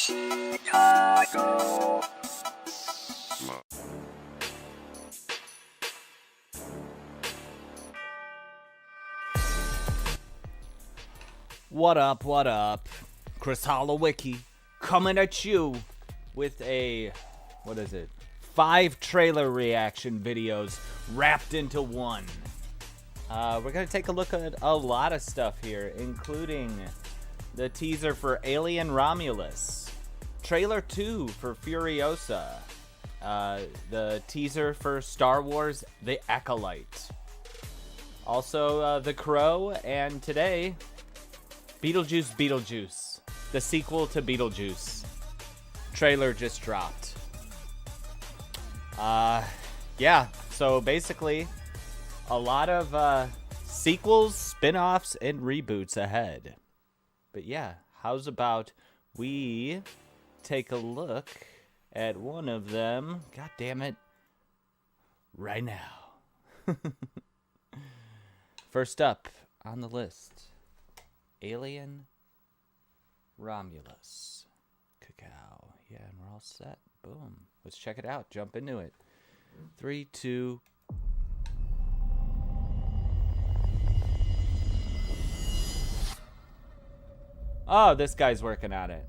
Chicago. What up, what up? Chris Holowicki coming at you with a, 5 trailer reaction videos wrapped into one. We're going to take a look at a lot of stuff here, including the teaser for Alien Romulus, trailer 2 for Furiosa, the teaser for Star Wars The Acolyte, also The Crow, and today, Beetlejuice, the sequel to Beetlejuice. Trailer just dropped. Yeah, so basically, a lot of sequels, spin-offs, and reboots ahead. But yeah, how's about we take a look at one of them, god damn it, right now. First up on the list, Alien Romulus. Cacao. Yeah, and we're all set. Boom. Let's check it out. Jump into it. 3, 2. Oh, this guy's working on it.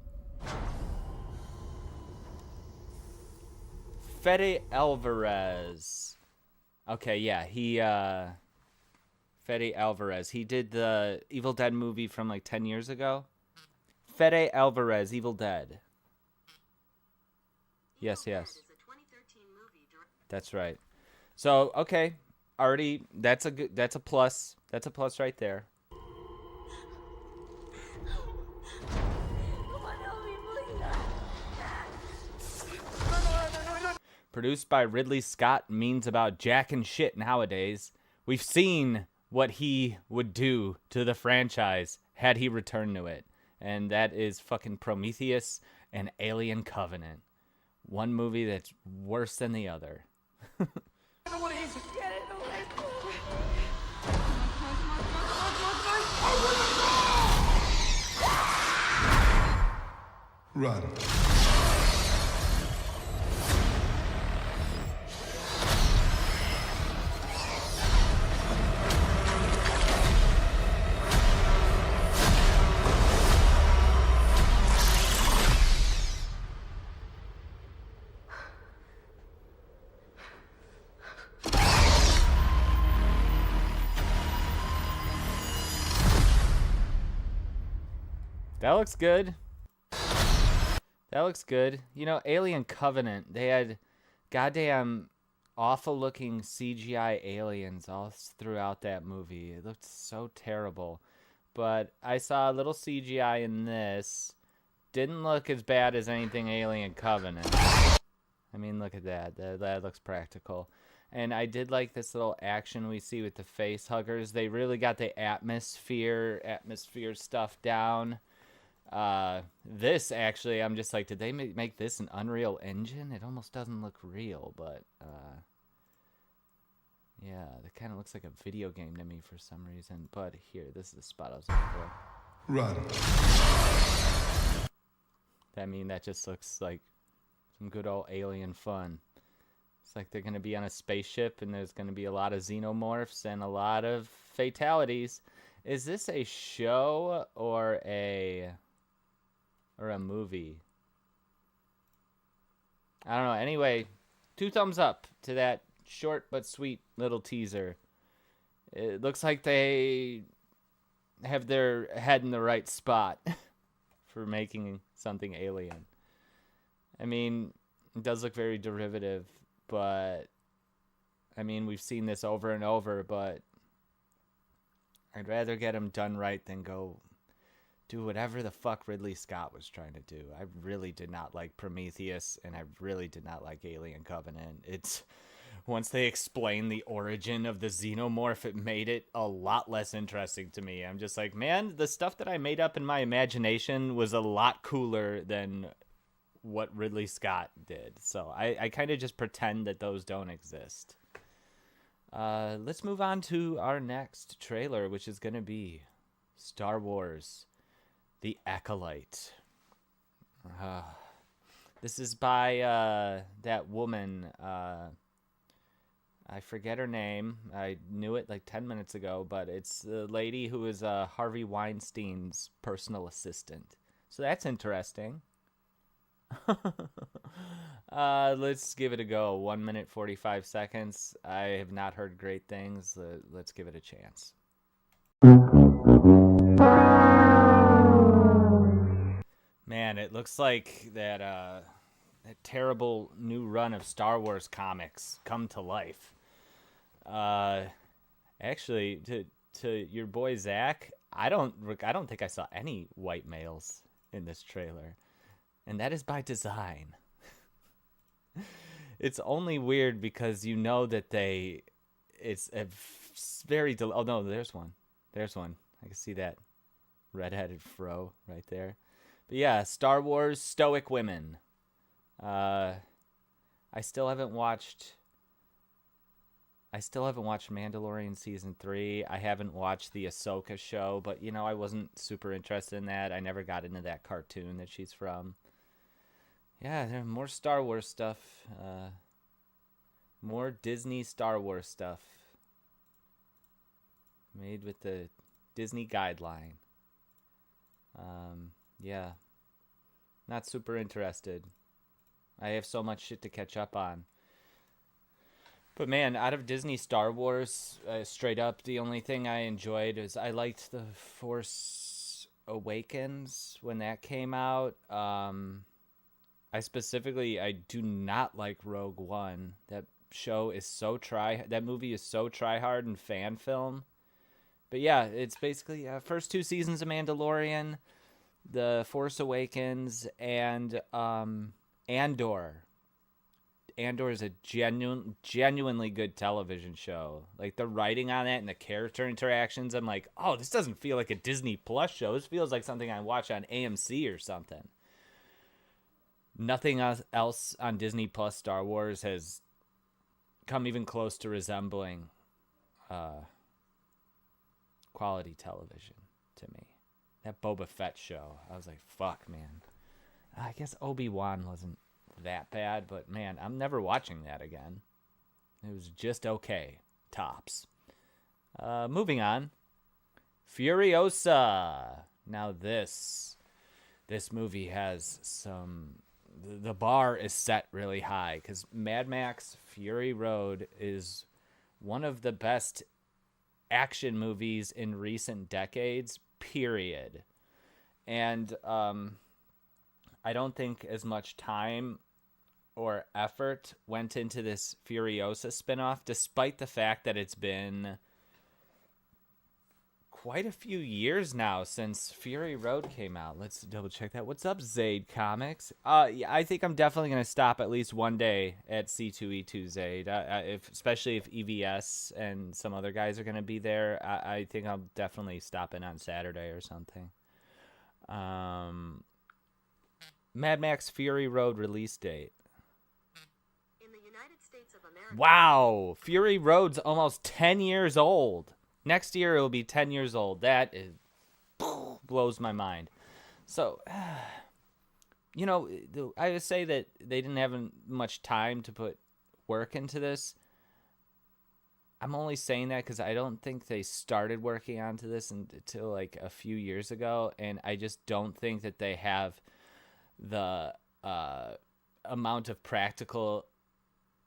Fede Alvarez. Okay, yeah, Fede Alvarez. He did the Evil Dead movie from like 10 years ago. Fede Alvarez, Evil Dead. Yes. That's right. So, okay. Already, that's a plus. That's a plus right there. Produced by Ridley Scott, means about jack and shit nowadays. We've seen what he would do to the franchise had he returned to it. And that is fucking Prometheus and Alien Covenant. One movie that's worse than the other. Run. That looks good. That looks good. You know, Alien Covenant, they had goddamn awful looking CGI aliens all throughout that movie. It looked so terrible. But I saw a little CGI in this. Didn't look as bad as anything Alien Covenant. I mean, look at that. That looks practical. And I did like this little action we see with the face huggers. They really got the atmosphere stuff down. This actually, I'm just like, did they make this an Unreal Engine? It almost doesn't look real, but yeah, it kind of looks like a video game to me for some reason. But here, this is the spot I was looking for. Run. I mean, that just looks like some good old alien fun. It's like they're going to be on a spaceship, and there's going to be a lot of xenomorphs and a lot of fatalities. Is this a show or a movie? I don't know. Anyway, 2 thumbs up to that short but sweet little teaser. It looks like they have their head in the right spot for making something alien. I mean, it does look very derivative, but I mean, we've seen this over and over, but I'd rather get them done right than go do whatever the fuck Ridley Scott was trying to do. I really did not like Prometheus, and I really did not like Alien Covenant. It's once they explained the origin of the xenomorph, it made it a lot less interesting to me. I'm just like, man, the stuff that I made up in my imagination was a lot cooler than what Ridley Scott did. So I kind of just pretend that those don't exist. Let's move on to our next trailer, which is going to be Star Wars The Acolyte. This is by that woman. I forget her name. I knew it like 10 minutes ago, but it's the lady who is Harvey Weinstein's personal assistant. So that's interesting. Let's give it a go. 1 minute 45 seconds. I have not heard great things. Let's give it a chance. Man, it looks like that terrible new run of Star Wars comics come to life. Actually, to your boy Zach, I don't think I saw any white males in this trailer, and that is by design. It's only weird because you know that it's a very oh no, there's one. I can see that redheaded fro right there. But yeah, Star Wars stoic women. I still haven't watched Mandalorian season 3. I haven't watched the Ahsoka show, but I wasn't super interested in that. I never got into that cartoon that she's from. Yeah, there's more Star Wars stuff. More Disney Star Wars stuff. Made with the Disney guideline. Yeah. Not super interested. I have so much shit to catch up on. But man, out of Disney Star Wars, straight up, the only thing I enjoyed is I liked The Force Awakens when that came out. I do not like Rogue One. That movie is so try-hard and fan film. But yeah, it's basically first 2 seasons of Mandalorian, The Force Awakens, and Andor. Andor is a genuinely good television show. Like the writing on it and the character interactions, I'm like, oh, this doesn't feel like a Disney Plus show. This feels like something I watch on AMC or something. Nothing else on Disney Plus Star Wars has come even close to resembling quality television to me. That Boba Fett show, I was like, fuck, man. I guess Obi-Wan wasn't that bad, but man, I'm never watching that again. It was just okay. Tops. Moving on. Furiosa. Now this movie has some... The bar is set really high because Mad Max Fury Road is one of the best action movies in recent decades, period. And I don't think as much time or effort went into this Furiosa spinoff, despite the fact that it's been quite a few years now since Fury Road came out. Let's double check that. What's up, Zaid Comics? Yeah, I think I'm definitely going to stop at least one day at C2E2 Zaid, especially if EVS and some other guys are going to be there. I think I'll definitely stop in on Saturday or something. Mad Max Fury Road release date. In the United States of America. Wow, Fury Road's almost 10 years old. Next year it'll be 10 years old. That blows my mind. So, I would say that they didn't have much time to put work into this. I'm only saying that because I don't think they started working onto this until like a few years ago, and I just don't think that they have the amount of practical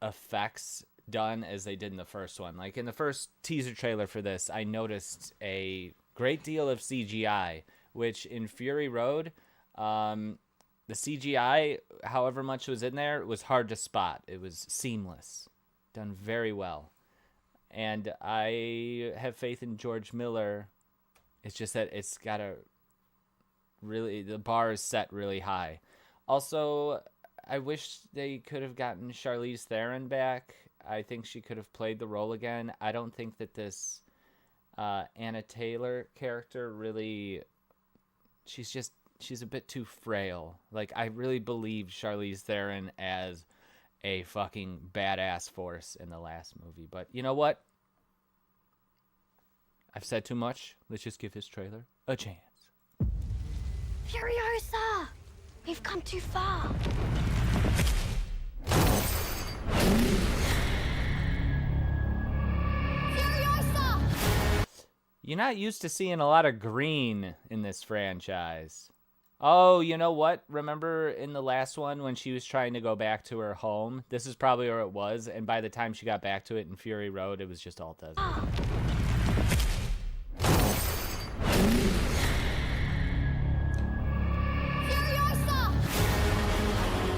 effects done as they did in the first one. Like in the first teaser trailer for this, I noticed a great deal of CGI, which in Fury Road, the CGI, however much was in there, was hard to spot. It was seamless, done very well. And I have faith in George Miller. It's just that it's got the bar is set really high. Also, I wish they could have gotten Charlize Theron back. I think she could have played the role again. I don't think that this Anna Taylor character really... She's a bit too frail. Like, I really believe Charlize Theron as a fucking badass force in the last movie. But you know what? I've said too much. Let's just give this trailer a chance. Furiosa! We've come too far. Furiosa! You're not used to seeing a lot of green in this franchise. Oh, you know what? Remember in the last one when she was trying to go back to her home? This is probably where it was, and by the time she got back to it in Fury Road, it was just all desert. Furiosa!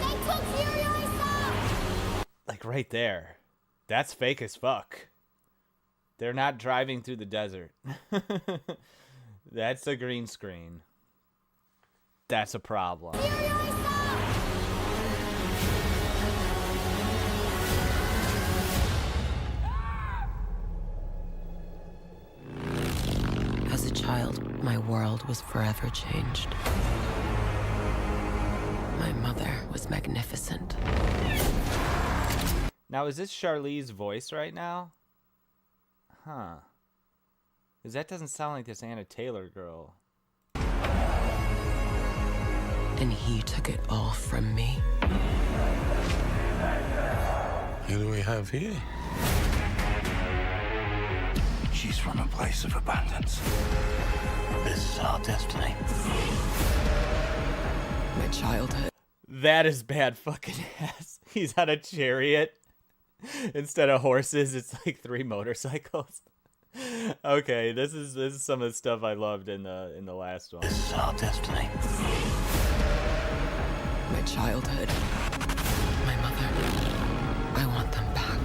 They took Furiosa! Like right there. That's fake as fuck. They're not driving through the desert. That's a green screen. That's a problem. As a child, my world was forever changed. My mother was magnificent. Now, is this Charlize's voice right now? Huh. Because that doesn't sound like this Anna Taylor girl. And he took it all from me. Who do we have here? She's from a place of abundance. This is our destiny. My childhood. That is bad fucking ass. He's on a chariot. Instead of horses, it's like 3 motorcycles. Okay, this is some of the stuff I loved in the last one. This is our destiny. My childhood. My mother. I want them back.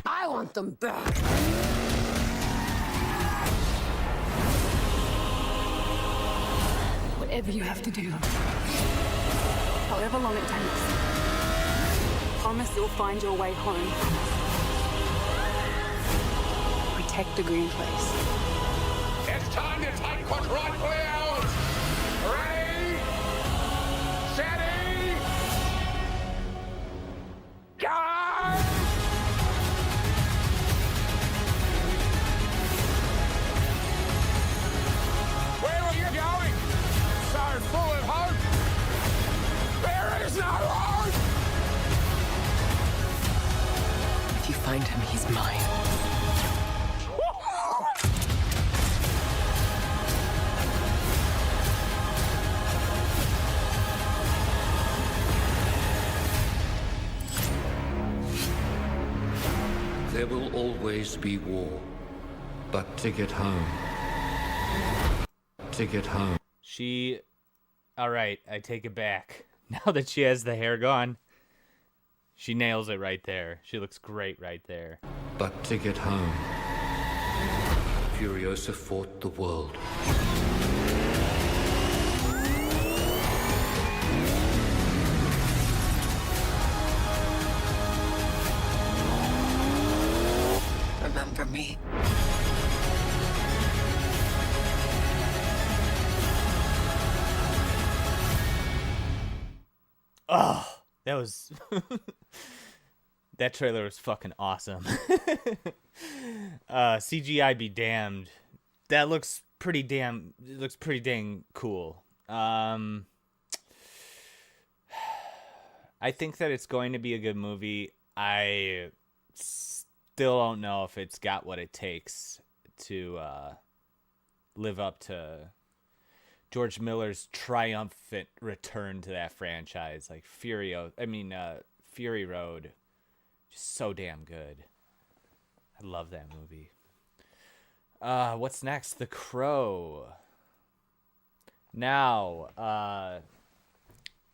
I want them back. Whatever you have to do, however long it takes, promise you'll find your way home. Protect the green place. It's time to take what's rightfully ours! Ready? Steady! Go! Where are you going? So full of hope! There is no hope! If you find him, he's mine. There will always be war, but to get home. To get home. She... Alright, I take it back. Now that she has the hair gone, she nails it right there. She looks great right there. But to get home. Furiosa fought the world. Remember me. Oh, that was... That trailer was fucking awesome. CGI be damned. That looks pretty damn... It looks pretty dang cool. I think that it's going to be a good movie. I still don't know if it's got what it takes to live up to George Miller's triumphant return to that franchise. Like Fury Road, just so damn good. I love that movie. What's next? The Crow. Now,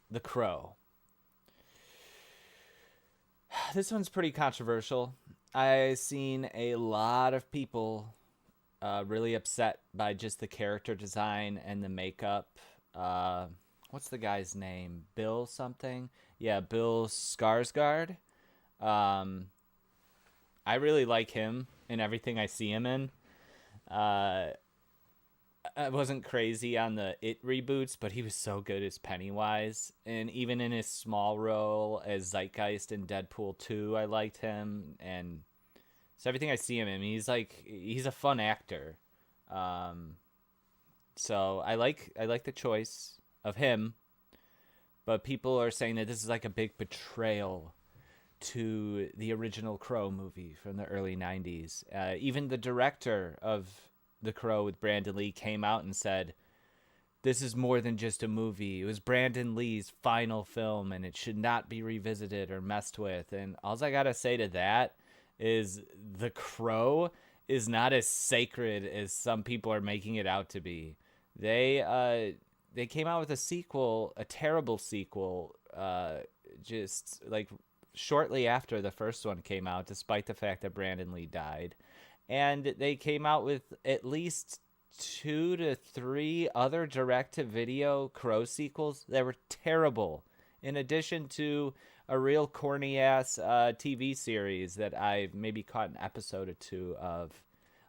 The Crow. This one's pretty controversial. I've seen a lot of people really upset by just the character design and the makeup. What's the guy's name? Bill something? Yeah, Bill Skarsgård. I really like him in everything I see him in. I wasn't crazy on the It reboots, but he was so good as Pennywise. And even in his small role as Zeitgeist in Deadpool 2, I liked him. And so everything I see him in, he's a fun actor. So I like the choice of him, but people are saying that this is like a big betrayal to the original Crow movie from the early 90s. Even the director of The Crow with Brandon Lee came out and said, this is more than just a movie. It was Brandon Lee's final film, and it should not be revisited or messed with. And all I gotta say to that is The Crow is not as sacred as some people are making it out to be. They came out with a sequel, a terrible sequel, just like shortly after the first one came out, despite the fact that Brandon Lee died. And they came out with at least 2 to 3 other direct-to-video Crow sequels that were terrible, in addition to a real corny-ass TV series that I've maybe caught an episode or 2 of.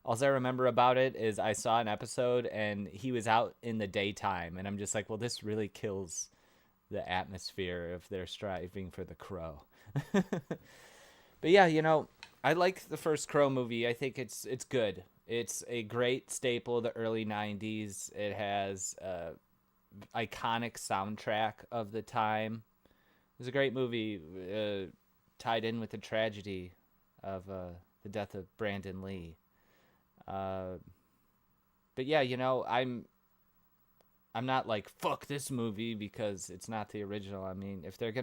All I remember about it is I saw an episode and he was out in the daytime, and I'm just like, well, this really kills the atmosphere of their striving for the Crow. But yeah, you know, I like the first Crow movie. I think it's good. It's a great staple of the early 90s. It has iconic soundtrack of the time. It was a great movie, tied in with the tragedy of the death of Brandon Lee. But yeah, you know, I'm not like, fuck this movie because it's not the original. I mean, if they've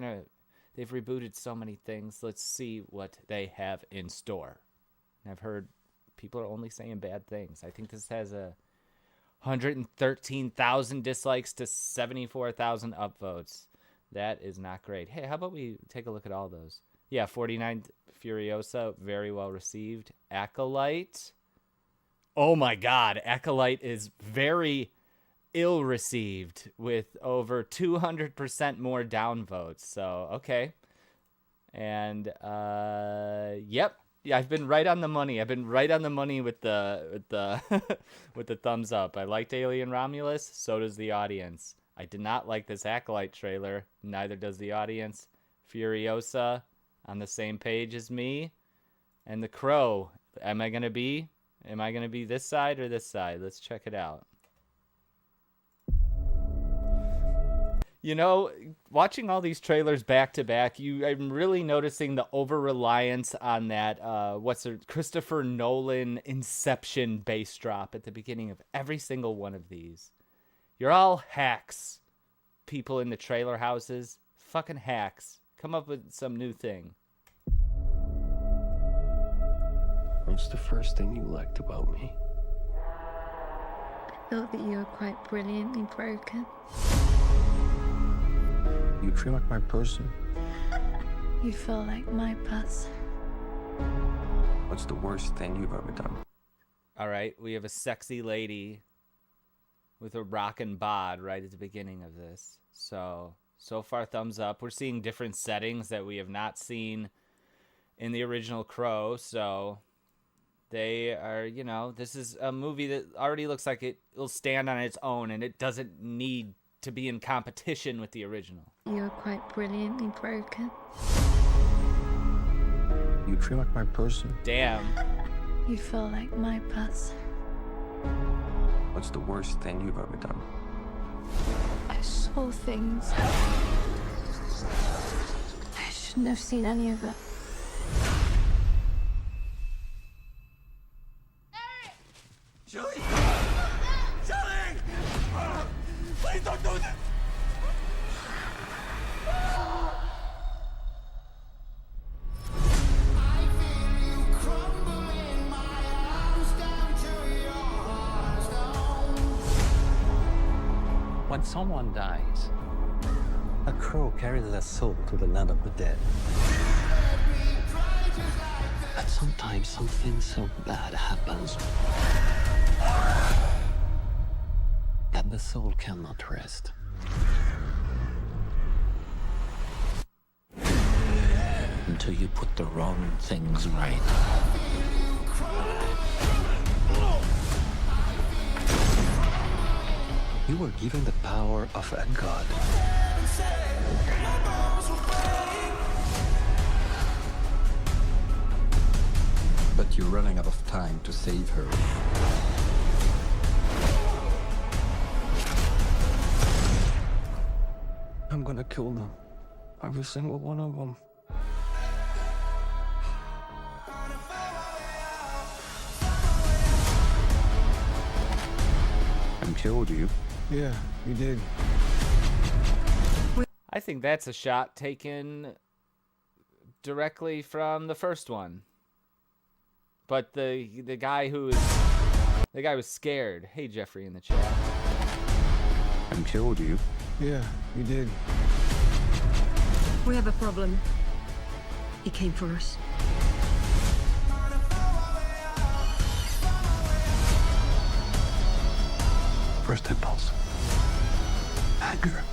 rebooted so many things, let's see what they have in store. And I've heard people are only saying bad things. I think this has 113,000 dislikes to 74,000 upvotes. That is not great. Hey, how about we take a look at all those? Yeah, 49 Furiosa, very well received. Acolyte. Oh my God, Acolyte is very ill received with over 200% more downvotes. So, okay. And yep. Yeah, I've been right on the money. I've been right on the money with the with the thumbs up. I liked Alien Romulus, so does the audience. I did not like this Acolyte trailer, neither does the audience. Furiosa on the same page as me. And The Crow, am I going to be this side or this side? Let's check it out. You know, watching all these trailers back to back, I'm really noticing the over-reliance on that, Christopher Nolan Inception bass drop at the beginning of every single one of these. You're all hacks, people in the trailer houses. Fucking hacks. Come up with some new thing. What's the first thing you liked about me? I thought that you were quite brilliantly broken. You feel like my person. You feel like my person. What's the worst thing you've ever done? All right, we have a sexy lady with a rockin' bod right at the beginning of this. So far, thumbs up. We're seeing different settings that we have not seen in the original Crow. So they are, you know, this is a movie that already looks like it'll stand on its own, and it doesn't need to be in competition with the original. You were quite brilliantly broken. You feel like my person. Damn. You feel like my person. What's the worst thing you've ever done? I saw things. I shouldn't have seen any of it. Julie! Julie! Please don't do this! When someone dies, a crow carries their soul to the land of the dead. And sometimes something so bad happens that the soul cannot rest. Until you put the wrong things right. You were given the power of a god. But you're running out of time to save her. I'm gonna kill them. Every single one of them. And killed you? Yeah, you did. I think that's a shot taken directly from the first one. But the guy was scared. Hey, Jeffrey in the chat. And killed you? Yeah, you did. We have a problem. He came for us. First impulse. Anger.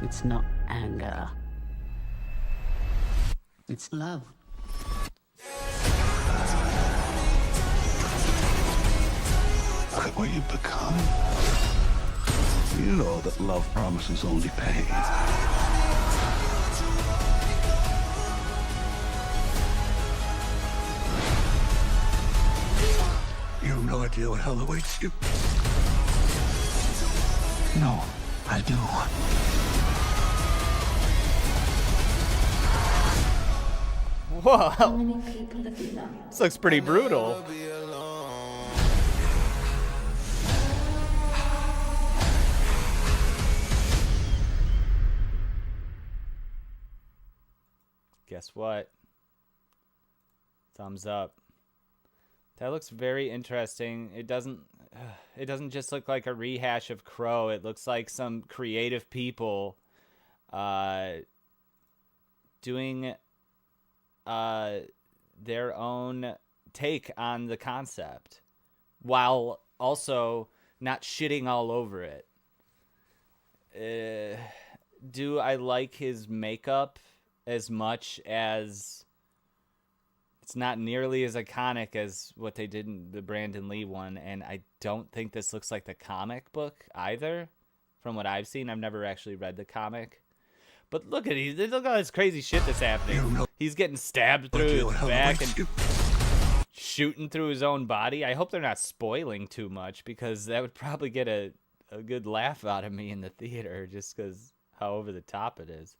It's not anger. It's love. Look at what you've become. You know that love promises only pain. You have no idea what hell awaits you. No, I do. Whoa. How many people have you loved? This looks pretty brutal. Guess what? Thumbs up. That looks very interesting. It doesn't just look like a rehash of Crow. It looks like some creative people doing their own take on the concept while also not shitting all over it. Do I like his makeup as much as it's not nearly as iconic as what they did in the Brandon Lee one, and I don't think this looks like the comic book either from what I've seen. I've never actually read the comic. But look at look at all this crazy shit that's happening. He's getting stabbed through his back and shooting through his own body. I hope they're not spoiling too much, because that would probably get a good laugh out of me in the theater, just because how over the top it is.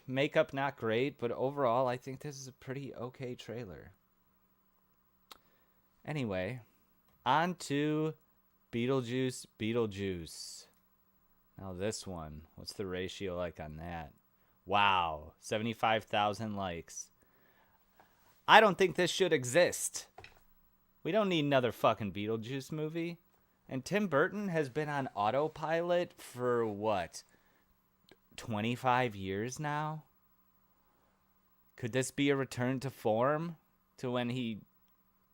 Makeup not great, but overall I think this is a pretty okay trailer. Anyway, on to Beetlejuice. Now this one, what's the ratio like on that? Wow, 75,000 likes. I don't think this should exist. We don't need another fucking Beetlejuice movie. And Tim Burton has been on autopilot for what? 25 years now? Could this be a return to form to when he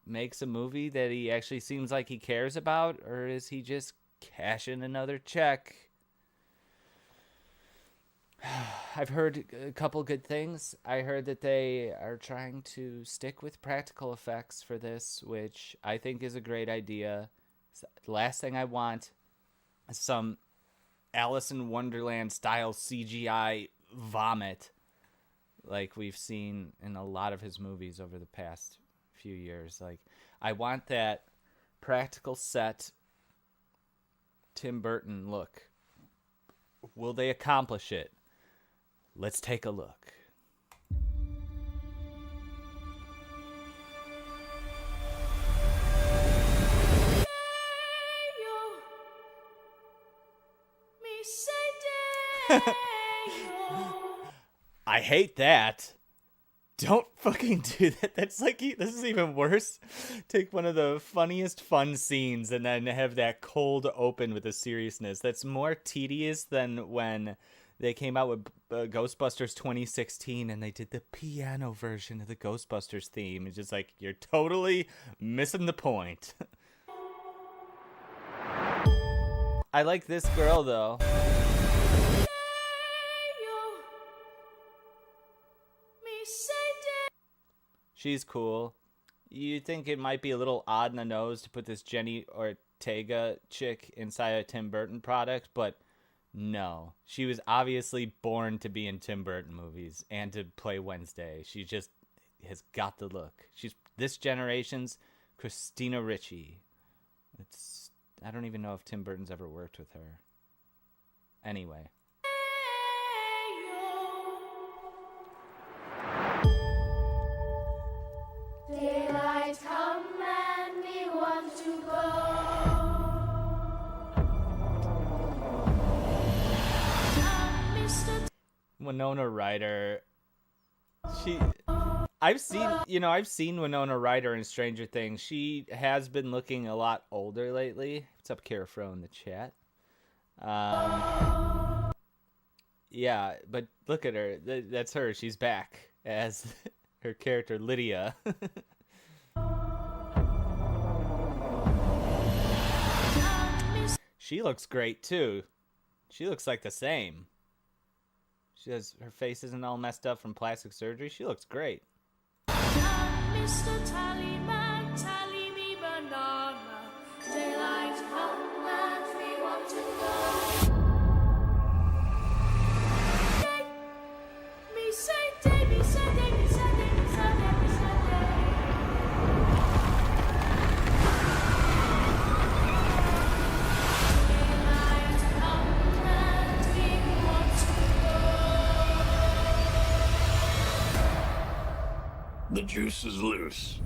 makes a movie that he actually seems like he cares about? Or is he just cashing another check? I've heard a couple good things. I heard that they are trying to stick with practical effects for this, which I think is a great idea. The last thing I want is some Alice in Wonderland style CGI vomit like we've seen in a lot of his movies over the past few years. Like, I want that practical set Tim Burton look. Will they accomplish it? Let's take a look. I hate that. Don't fucking do that. That's like, this is even worse. Take one of the funniest fun scenes and then have that cold open with the seriousness. That's more tedious than when they came out with Ghostbusters 2016 and they did the piano version of the Ghostbusters theme. It's just like, you're totally missing the point. I like this girl though. She's cool. You think it might be a little odd in the nose to put this Jenny Ortega chick inside a Tim Burton product, but no. She was obviously born to be in Tim Burton movies and to play Wednesday. She just has got the look. She's This generation's Christina Ricci. I don't even know if Tim Burton's ever worked with her. Anyway. Daylight come and we want to go. Winona Ryder. I've seen Winona Ryder in Stranger Things. She has been looking a lot older lately. What's up, Carafro, in the chat? Yeah, but look at her. That's her. She's back as her character, Lydia. She looks great, too. She looks like the same. Her face isn't all messed up from plastic surgery. She looks great. Mr. Tallyman, tally me banana. Daylight come and we want to go. Me say day, me say day, me say day, me say day, me say day. Daylight come and we want to go. The juice is loose.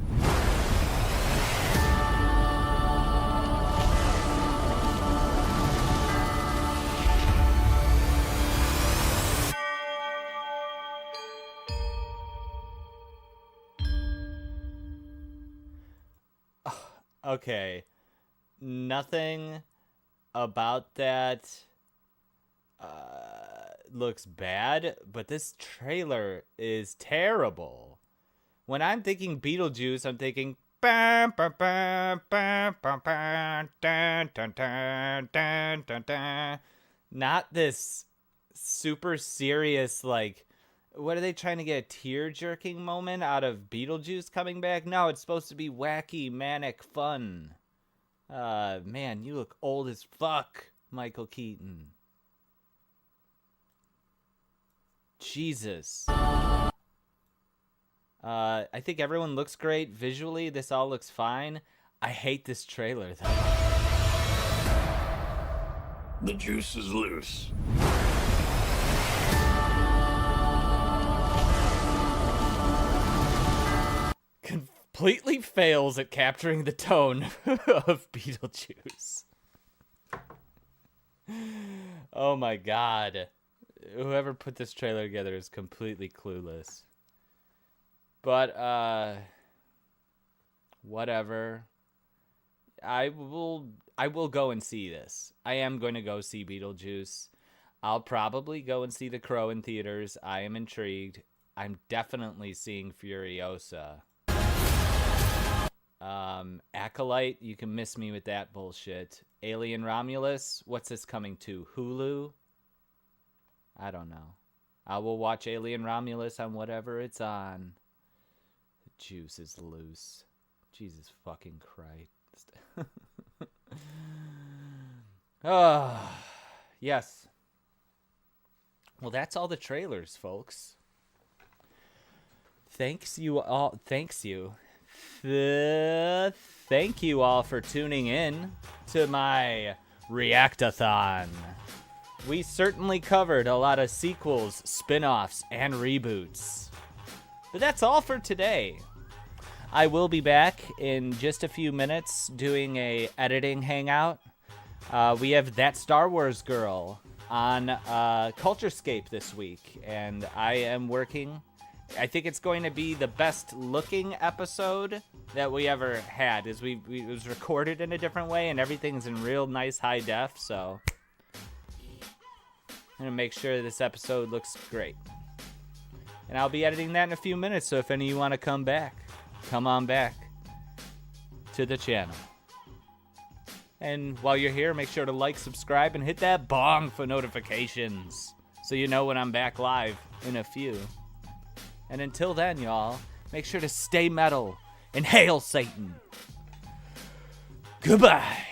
Okay. Nothing about that looks bad, but this trailer is terrible. When I'm thinking Beetlejuice, I'm thinking bam, bam, bam, bam, bam, bam, dun, dun, dun, dun, dun, dun. Not this super serious, like, what are they trying to get, a tear-jerking moment out of Beetlejuice coming back? No, it's supposed to be wacky, manic fun. Man, you look old as fuck, Michael Keaton. Jesus. I think everyone looks great visually. This all looks fine. I hate this trailer, though. The juice is loose. Completely fails at capturing the tone of Beetlejuice. Oh my god. Whoever put this trailer together is completely clueless. But, whatever. I will go and see this. I am going to go see Beetlejuice. I'll probably go and see The Crow in theaters. I am intrigued. I'm definitely seeing Furiosa. Acolyte, you can miss me with that bullshit. Alien Romulus, what's this coming to? Hulu? I don't know. I will watch Alien Romulus on whatever it's on. The juice is loose. Jesus fucking Christ. Oh, yes. Well, that's all the trailers, folks. Thank you all for tuning in to my React-A-Thon. We certainly covered a lot of sequels, spin-offs, and reboots. But that's all for today. I will be back in just a few minutes doing a editing hangout. We have That Star Wars Girl on Culturescape this week, and I am working. I think it's going to be the best looking episode that we ever had. It was recorded in a different way, and everything's in real nice high def, so I'm going to make sure this episode looks great. And I'll be editing that in a few minutes, so if any of you want to come back, come on back to the channel. And while you're here, make sure to like, subscribe, and hit that bong for notifications so you know when I'm back live in a few. And until then, y'all, make sure to stay metal and hail Satan. Goodbye.